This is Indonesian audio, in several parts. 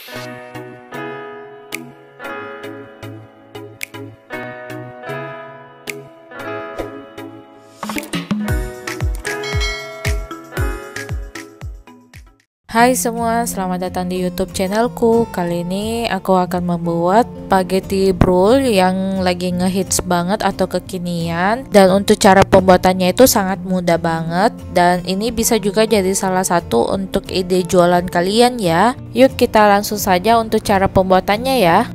Hai semua, selamat datang di YouTube channelku. Kali ini aku akan membuat spaghetti broil yang lagi ngehits banget atau kekinian. Dan untuk cara pembuatannya itu sangat mudah banget. Dan ini bisa juga jadi salah satu untuk ide jualan kalian ya. Yuk kita langsung saja untuk cara pembuatannya ya.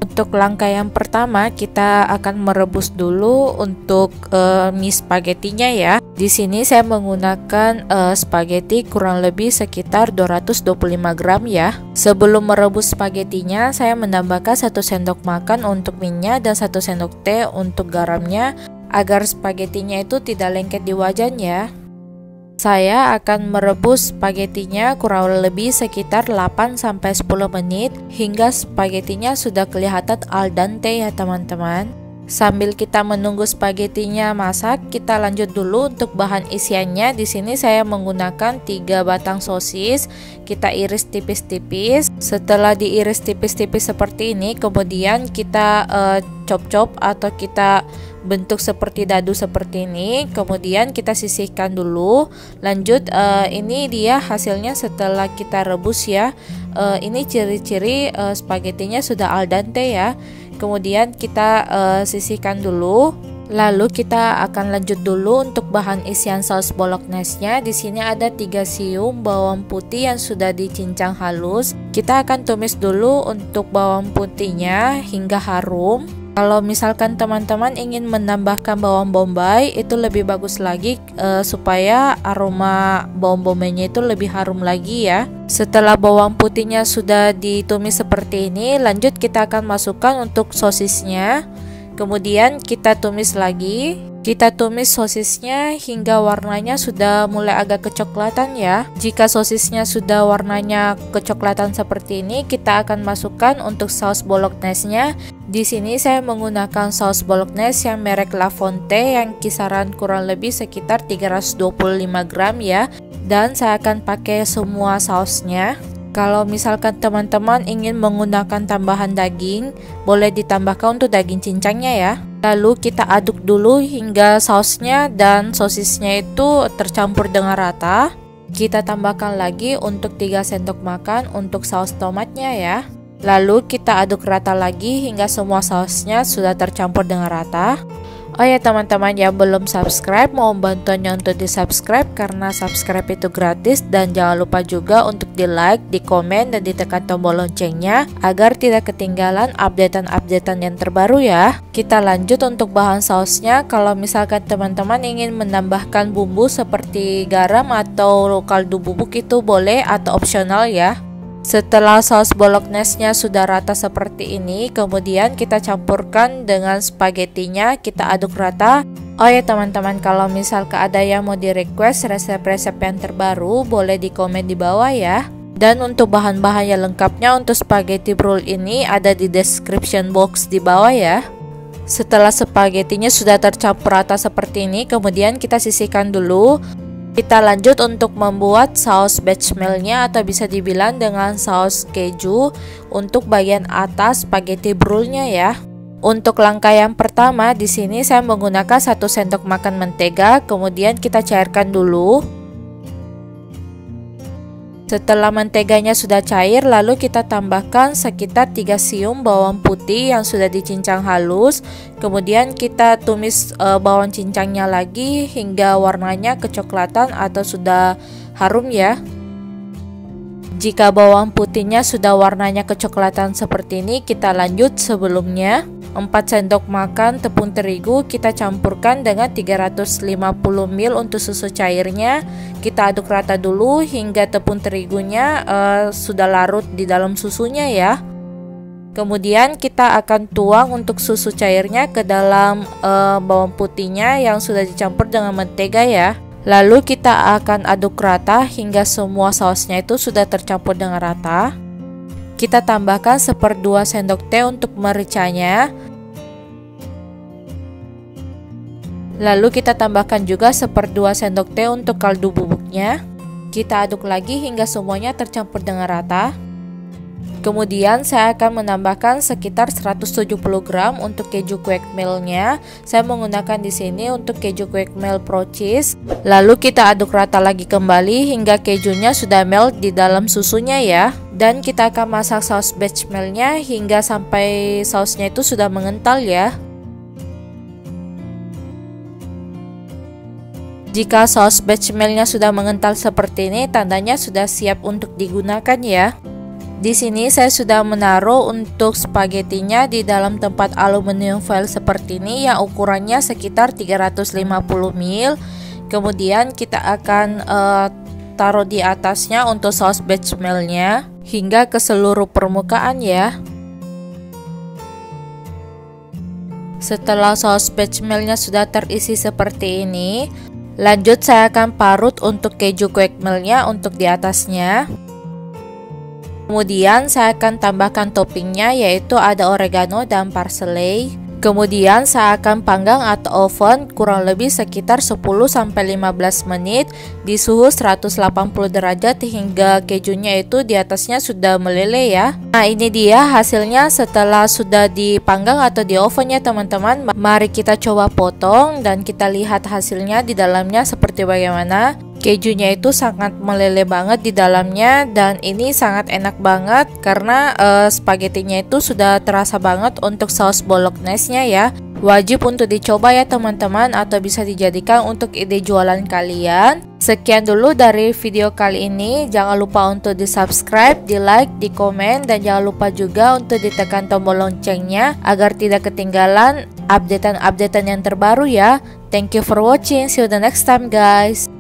Untuk langkah yang pertama kita akan merebus dulu untuk mie spaghettinya ya. Di sini saya menggunakan spaghetti kurang lebih sekitar 225 gram ya. Sebelum merebus spagettinya, saya menambahkan 1 sendok makan untuk minyak dan 1 sendok teh untuk garamnya agar spagettinya itu tidak lengket di wajan ya. Saya akan merebus spagettinya kurang lebih sekitar 8-10 menit hingga spagettinya sudah kelihatan al dente ya teman-teman. Sambil kita menunggu spagettinya masak, kita lanjut dulu untuk bahan isiannya. Di sini saya menggunakan 3 batang sosis. Kita iris tipis-tipis. Setelah diiris tipis-tipis seperti ini, kemudian kita chop-chop atau kita bentuk seperti dadu seperti ini. Kemudian kita sisihkan dulu. Lanjut, ini dia hasilnya setelah kita rebus ya. Ini ciri-ciri spagettinya sudah al dente ya. Kemudian kita sisihkan dulu. Lalu kita akan lanjut dulu untuk bahan isian saus bolognese-nya. Di sini ada 3 siung bawang putih yang sudah dicincang halus. Kita akan tumis dulu untuk bawang putihnya hingga harum. Kalau misalkan teman-teman ingin menambahkan bawang bombay, itu lebih bagus lagi supaya aroma bawang bombaynya itu lebih harum lagi ya. Setelah bawang putihnya sudah ditumis seperti ini, lanjut kita akan masukkan untuk sosisnya. Kemudian kita tumis lagi. Kita tumis sosisnya hingga warnanya sudah mulai agak kecoklatan ya. Jika sosisnya sudah warnanya kecoklatan seperti ini, kita akan masukkan untuk saus bolognese-nya. Di sini saya menggunakan saus bolognese yang merek La Fonte yang kisaran kurang lebih sekitar 325 gram ya. Dan saya akan pakai semua sausnya. Kalau misalkan teman-teman ingin menggunakan tambahan daging, boleh ditambahkan untuk daging cincangnya ya. Lalu kita aduk dulu hingga sausnya dan sosisnya itu tercampur dengan rata. Kita tambahkan lagi untuk 3 sendok makan untuk saus tomatnya ya. Lalu kita aduk rata lagi hingga semua sausnya sudah tercampur dengan rata. Oh ya teman-teman yang belum subscribe, mohon bantuannya untuk di subscribe karena subscribe itu gratis. Dan jangan lupa juga untuk di like, di komen, dan ditekan tombol loncengnya agar tidak ketinggalan updatean-updatean yang terbaru ya. Kita lanjut untuk bahan sausnya. Kalau misalkan teman-teman ingin menambahkan bumbu seperti garam atau kaldu bubuk itu boleh atau opsional ya. Setelah saus bolognese-nya sudah rata seperti ini, kemudian kita campurkan dengan spagettinya, kita aduk rata. Oh ya teman-teman, kalau misalkan ada yang mau di request resep-resep yang terbaru, boleh di komen di bawah ya. Dan untuk bahan-bahan yang lengkapnya untuk spaghetti broil ini ada di description box di bawah ya. Setelah spagettinya sudah tercampur rata seperti ini, kemudian kita sisihkan dulu. Kita lanjut untuk membuat saus bechamel-nya atau bisa dibilang dengan saus keju untuk bagian atas spaghetti broil-nya ya. Untuk langkah yang pertama di sini saya menggunakan 1 sendok makan mentega, kemudian kita cairkan dulu. Setelah menteganya sudah cair, lalu kita tambahkan sekitar 3 siung bawang putih yang sudah dicincang halus. Kemudian kita tumis bawang cincangnya lagi hingga warnanya kecoklatan atau sudah harum ya. Jika bawang putihnya sudah warnanya kecoklatan seperti ini, kita lanjut sebelumnya. 4 sendok makan tepung terigu kita campurkan dengan 350 ml untuk susu cairnya. Kita aduk rata dulu hingga tepung terigunya sudah larut di dalam susunya ya. Kemudian kita akan tuang untuk susu cairnya ke dalam bawang putihnya yang sudah dicampur dengan mentega ya. Lalu kita akan aduk rata hingga semua sausnya itu sudah tercampur dengan rata. Kita tambahkan 1/2 sendok teh untuk mericanya. Lalu kita tambahkan juga 1/2 sendok teh untuk kaldu bubuknya. Kita aduk lagi hingga semuanya tercampur dengan rata. Kemudian saya akan menambahkan sekitar 170 gram untuk keju quick meal-nya. Saya menggunakan di sini untuk keju quick meal pro cheese. Lalu kita aduk rata lagi kembali hingga kejunya sudah melt di dalam susunya ya. Dan kita akan masak saus bechamel-nya hingga sampai sausnya itu sudah mengental ya. Jika saus bechamelnya sudah mengental seperti ini, tandanya sudah siap untuk digunakan ya. Di sini saya sudah menaruh untuk spagettinya di dalam tempat aluminium foil seperti ini yang ukurannya sekitar 350 ml. Kemudian kita akan taruh di atasnya untuk saus bechamelnya hingga ke seluruh permukaan ya. Setelah saus bechamelnya sudah terisi seperti ini, lanjut saya akan parut untuk keju quick meal-nya untuk di atasnya. Kemudian saya akan tambahkan toppingnya, yaitu ada oregano dan parsley. Kemudian saya akan panggang atau oven kurang lebih sekitar 10-15 menit di suhu 180 derajat hingga kejunya itu di atasnya sudah meleleh ya. Nah, ini dia hasilnya setelah sudah dipanggang atau di oven ya teman-teman. Mari kita coba potong dan kita lihat hasilnya di dalamnya seperti bagaimana. Kejunya itu sangat meleleh banget di dalamnya dan ini sangat enak banget karena spagettinya itu sudah terasa banget untuk saus bolognese-nya ya. Wajib untuk dicoba ya teman-teman atau bisa dijadikan untuk ide jualan kalian. Sekian dulu dari video kali ini. Jangan lupa untuk di subscribe, di like, di komen, dan jangan lupa juga untuk ditekan tombol loncengnya agar tidak ketinggalan updatean yang terbaru ya. Thank you for watching. See you the next time guys.